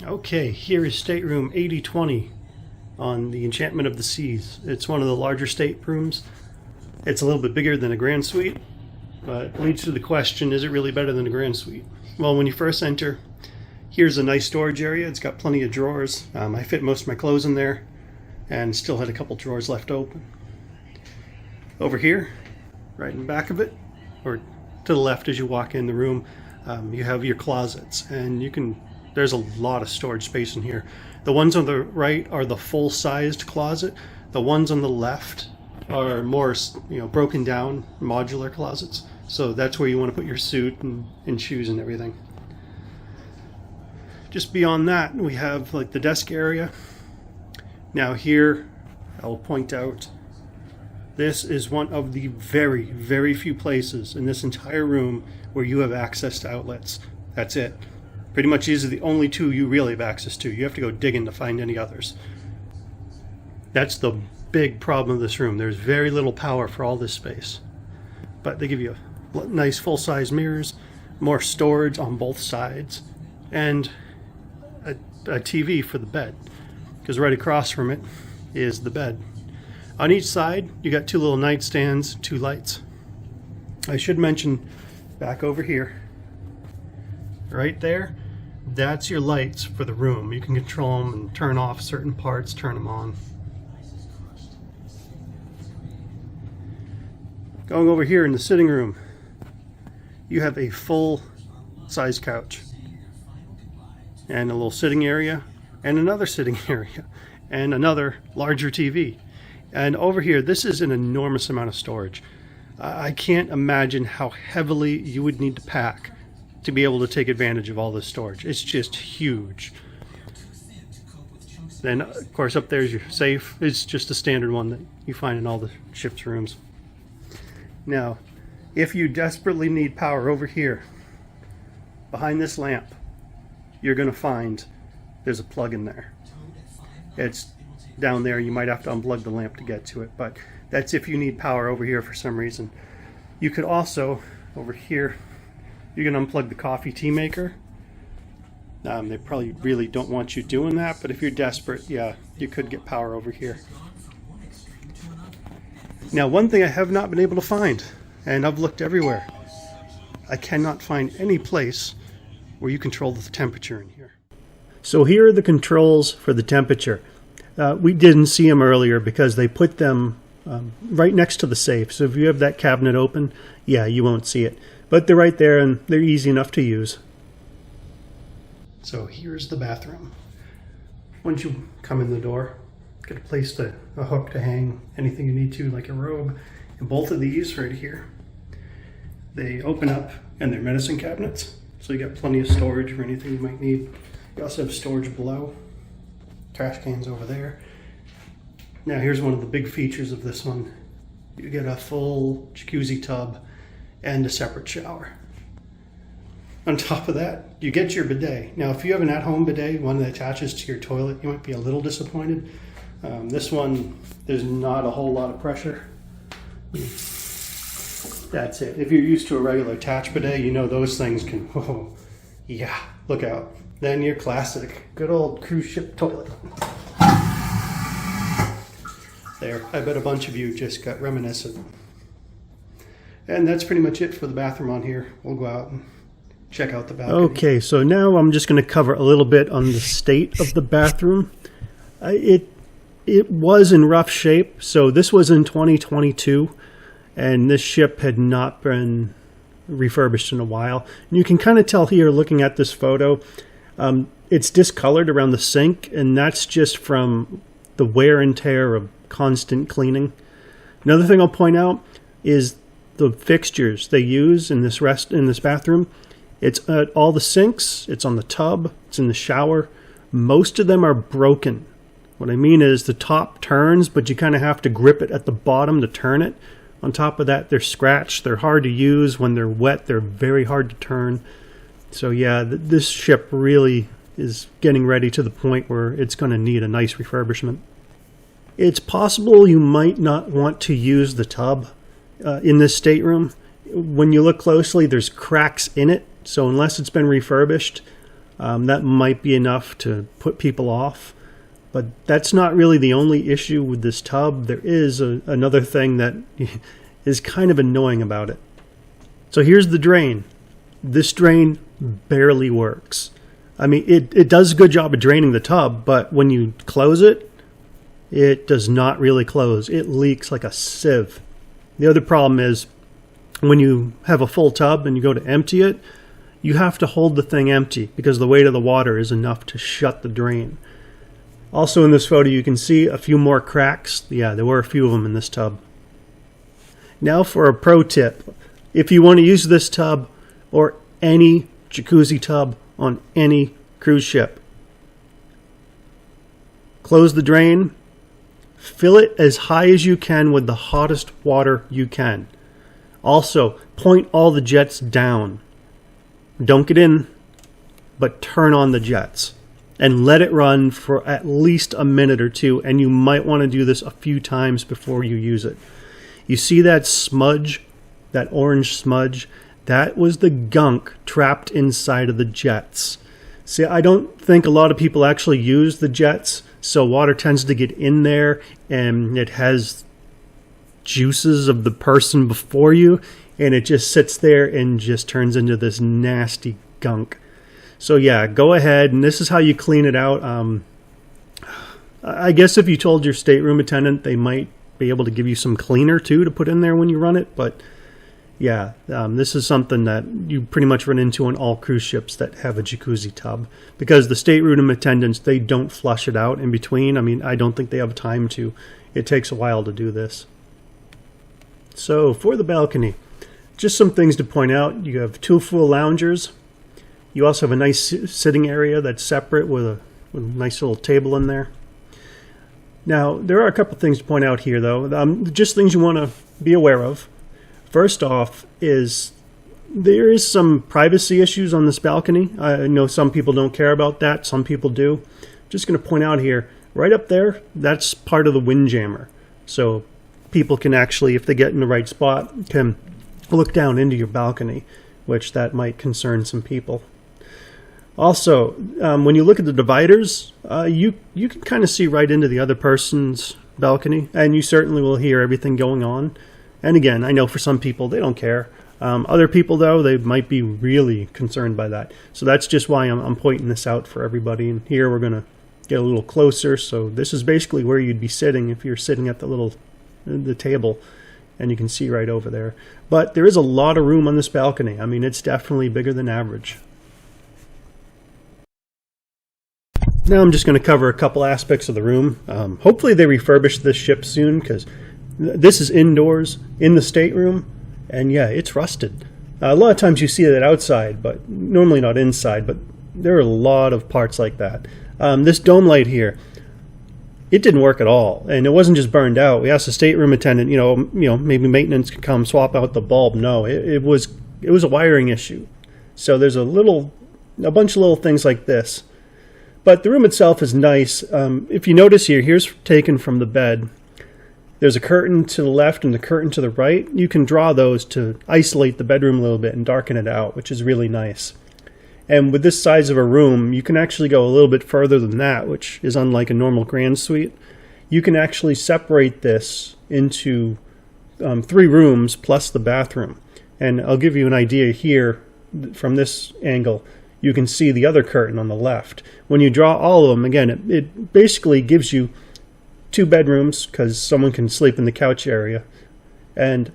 Okay, here is Stateroom 8020 on the Enchantment of the Seas. It's one of the larger staterooms. It's a little bit bigger than a grand suite, but it leads to the question, is it really better than a grand suite? Well, when you first enter, here's a nice storage area. It's got plenty of drawers. I fit most of my clothes in there and still had a couple drawers left open. Over here, right in the back of it, or to the left as you walk in the room, you have your closets, and there's a lot of storage space in here. The ones on the right are the full-sized closet. The ones on the left are more, broken down modular closets. So that's where you want to put your suit and shoes and everything. Just beyond that, we have like the desk area. Now here, I'll point out, this is one of the very, very few places in this entire room where you have access to outlets. That's it. Pretty much these are the only two you really have access to. You have to go digging to find any others. That's the big problem of this room. There's very little power for all this space. But they give you nice full-size mirrors, more storage on both sides, and a TV for the bed, because right across from it is the bed. On each side, you got two little nightstands, two lights. I should mention, back over here, right there, that's your lights for the room. You can control them and turn off certain parts, turn them on. Going over here in the sitting room, you have a full-size couch and a little sitting area and another sitting area and another larger TV. And over here, this is an enormous amount of storage. I can't imagine how heavily you would need to pack to be able to take advantage of all this storage. It's just huge. Then, of course, up there is your safe. It's just a standard one that you find in all the ship's rooms. Now, if you desperately need power over here, behind this lamp, you're going to find there's a plug in there. It's down there. You might have to unplug the lamp to get to it, but that's if you need power over here for some reason. You could also, over here, you can unplug the coffee tea maker. They probably really don't want you doing that, but if you're desperate, yeah, you could get power over here. Now, one thing I have not been able to find, and I've looked everywhere, I cannot find any place where you control the temperature in here. So here are the controls for the temperature. We didn't see them earlier because they put them right next to the safe. So if you have that cabinet open, yeah, you won't see it. But they're right there and they're easy enough to use. So here's the bathroom. Once you come in the door, get a hook to hang anything you need to, like a robe. And both of these right here, they open up and they're medicine cabinets. So you got plenty of storage for anything you might need. You also have storage below. Trash cans over there. Now here's one of the big features of this one. You get a full jacuzzi tub and a separate shower. On top of that, you get your bidet. Now if you have an at-home bidet, one that attaches to your toilet, you might be a little disappointed. This one, there's not a whole lot of pressure. That's it. If you're used to a regular attached bidet, you know those things can, oh, yeah, look out. Then your classic, good old cruise ship toilet. There, I bet a bunch of you just got reminiscent. And that's pretty much it for the bathroom on here. We'll go out and check out the balcony. Okay, so now I'm just going to cover a little bit on the state of the bathroom. It was in rough shape. So this was in 2022, and this ship had not been refurbished in a while. And you can kind of tell here looking at this photo, it's discolored around the sink, and that's just from the wear and tear of constant cleaning. Another thing I'll point out is the fixtures they use in this bathroom. It's at all the sinks, it's on the tub, it's in the shower. Most of them are broken. What I mean is the top turns, but you kind of have to grip it at the bottom to turn it. On top of that, they're scratched. They're hard to use. When they're wet, they're very hard to turn. So yeah, this ship really is getting ready to the point where it's going to need a nice refurbishment. It's possible you might not want to use the tub in this stateroom. When you look closely, there's cracks in it. So unless it's been refurbished, That might be enough to put people off. But that's not really the only issue with this tub. There is another thing that is kind of annoying about it. So here's the drain. This drain barely works. I mean, it does a good job of draining the tub, but when you close it, it does not really close. It leaks like a sieve. The other problem is when you have a full tub and you go to empty it, you have to hold the thing empty because the weight of the water is enough to shut the drain. Also in this photo you can see a few more cracks. Yeah, there were a few of them in this tub. Now for a pro tip. If you want to use this tub or any jacuzzi tub on any cruise ship, close the drain, fill it as high as you can with the hottest water you can. Also, point all the jets down. Don't get in, but turn on the jets and let it run for at least a minute or two, and you might want to do this a few times before you use it. You see that smudge, that orange smudge? That was the gunk trapped inside of the jets. See, I don't think a lot of people actually use the jets, so water tends to get in there and it has juices of the person before you, and it just sits there and just turns into this nasty gunk. So yeah, go ahead, and this is how you clean it out. I guess if you told your stateroom attendant, they might be able to give you some cleaner too to put in there when you run it, but yeah, this is something that you pretty much run into on all cruise ships that have a jacuzzi tub, because the stateroom attendants, they don't flush it out in between. I mean, I don't think they have time to. It takes a while to do this. So for the balcony, just some things to point out. You have 2 full loungers. You also have a nice sitting area that's separate with a nice little table in there. Now, there are a couple things to point out here, though. Just things you want to be aware of. First off is there is some privacy issues on this balcony. I know some people don't care about that. Some people do. Just going to point out here, right up there, that's part of the windjammer. So people can actually, if they get in the right spot, can look down into your balcony, which that might concern some people. Also, when you look at the dividers, you can kind of see right into the other person's balcony, and you certainly will hear everything going on. And again, I know for some people, they don't care. Other people, though, they might be really concerned by that. So that's just why I'm pointing this out for everybody. And here we're going to get a little closer. So this is basically where you'd be sitting if you're sitting at the table. And you can see right over there. But there is a lot of room on this balcony. I mean, it's definitely bigger than average. Now I'm just going to cover a couple aspects of the room. Hopefully they refurbish this ship soon, because this is indoors in the stateroom, and yeah, it's rusted. A lot of times you see that outside, but normally not inside, but there are a lot of parts like that. This dome light here, it didn't work at all, and it wasn't just burned out. We asked the stateroom attendant, maybe maintenance could come swap out the bulb. No, it was a wiring issue. So there's a bunch of little things like this. But the room itself is nice. If you notice here, here's taken from the bed. There's a curtain to the left and the curtain to the right. You can draw those to isolate the bedroom a little bit and darken it out, which is really nice. And with this size of a room, you can actually go a little bit further than that, which is unlike a normal grand suite. You can actually separate this into 3 rooms plus the bathroom. And I'll give you an idea here from this angle. You can see the other curtain on the left. When you draw all of them, again, it basically gives you 2 bedrooms, because someone can sleep in the couch area, and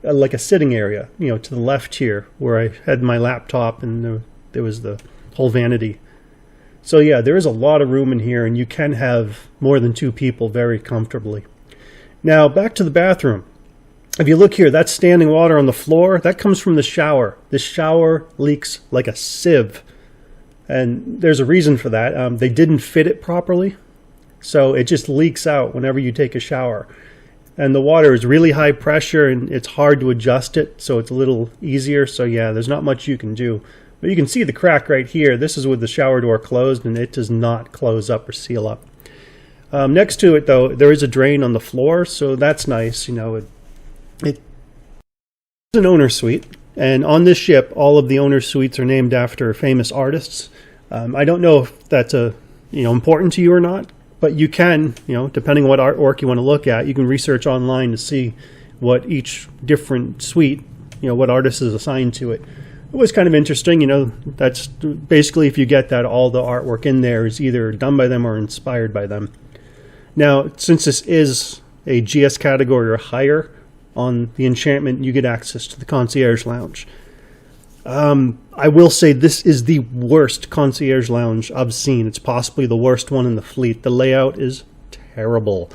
like a sitting area, to the left here, where I had my laptop and there was the whole vanity. So yeah, there is a lot of room in here, and you can have more than 2 people very comfortably. Now, back to the bathroom. If you look here, that's standing water on the floor. That comes from the shower. The shower leaks like a sieve. And there's a reason for that. They didn't fit it properly. So it just leaks out whenever you take a shower. And the water is really high pressure, and it's hard to adjust it, so it's a little easier. So yeah, there's not much you can do. But you can see the crack right here. This is with the shower door closed, and it does not close up or seal up. Next to it, though, there is a drain on the floor, so that's nice. It's an owner suite, and on this ship, all of the owner suites are named after famous artists. I don't know if that's important to you or not, but you can, depending on what artwork you want to look at, you can research online to see what each different suite, what artist is assigned to it. It was kind of interesting, that's basically, if you get that, all the artwork in there is either done by them or inspired by them. Now, since this is a GS category or higher on the Enchantment, you get access to the Concierge Lounge. I will say this is the worst Concierge Lounge I've seen. It's possibly the worst one in the fleet. The layout is terrible.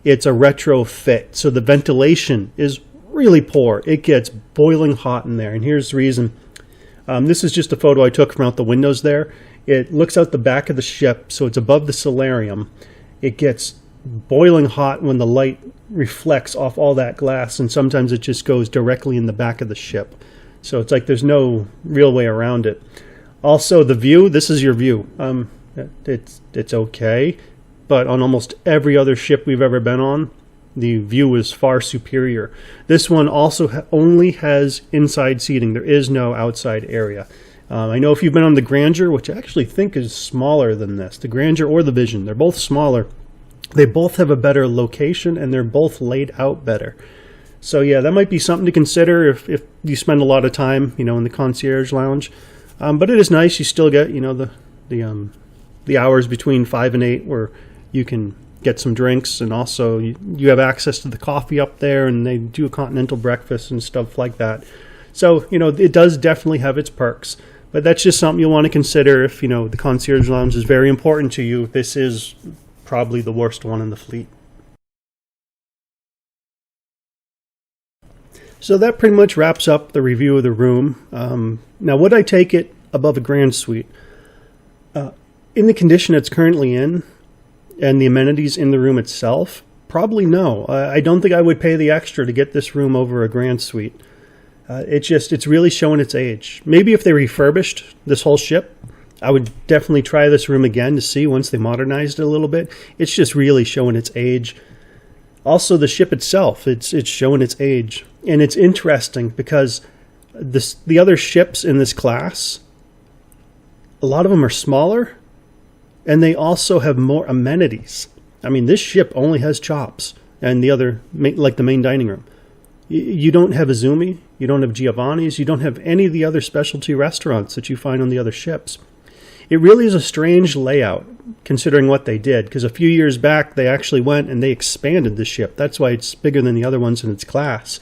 It's a retrofit, so the ventilation is really poor. It gets boiling hot in there, and here's the reason. This is just a photo I took from out the windows there. It looks out the back of the ship, so it's above the solarium. It gets boiling hot when the light reflects off all that glass, and sometimes it just goes directly in the back of the ship. So it's like there's no real way around it. Also, the view, this is your view. It's okay, but on almost every other ship we've ever been on, the view is far superior. This one also only has inside seating. There is no outside area. I know if you've been on the Grandeur, which I actually think is smaller than this, the Grandeur or the Vision, they're both smaller. They both have a better location, and they're both laid out better. So yeah, that might be something to consider if you spend a lot of time, in the Concierge Lounge. But it is nice. You still get, the hours between 5 and 8 where you can get some drinks, and also you have access to the coffee up there, and they do a continental breakfast and stuff like that. So, it does definitely have its perks. But that's just something you'll want to consider if, the Concierge Lounge is very important to you. This is probably the worst one in the fleet. So that pretty much wraps up the review of the room. Now, would I take it above a Grand Suite? In the condition it's currently in, and the amenities in the room itself, probably no. I don't think I would pay the extra to get this room over a Grand Suite. It's really showing its age. Maybe if they refurbished this whole ship, I would definitely try this room again to see once they modernized it a little bit. It's just really showing its age. Also, the ship itself, it's showing its age. And it's interesting because the other ships in this class, a lot of them are smaller, and they also have more amenities. I mean, this ship only has chops, and the other, like the main dining room. You don't have Izumi, you don't have Giovanni's, you don't have any of the other specialty restaurants that you find on the other ships. It really is a strange layout, considering what they did, because a few years back they actually went and they expanded the ship. That's why it's bigger than the other ones in its class.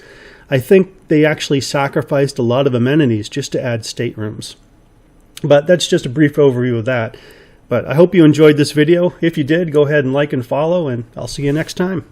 I think they actually sacrificed a lot of amenities just to add staterooms. But that's just a brief overview of that. But I hope you enjoyed this video. If you did, go ahead and like and follow, and I'll see you next time.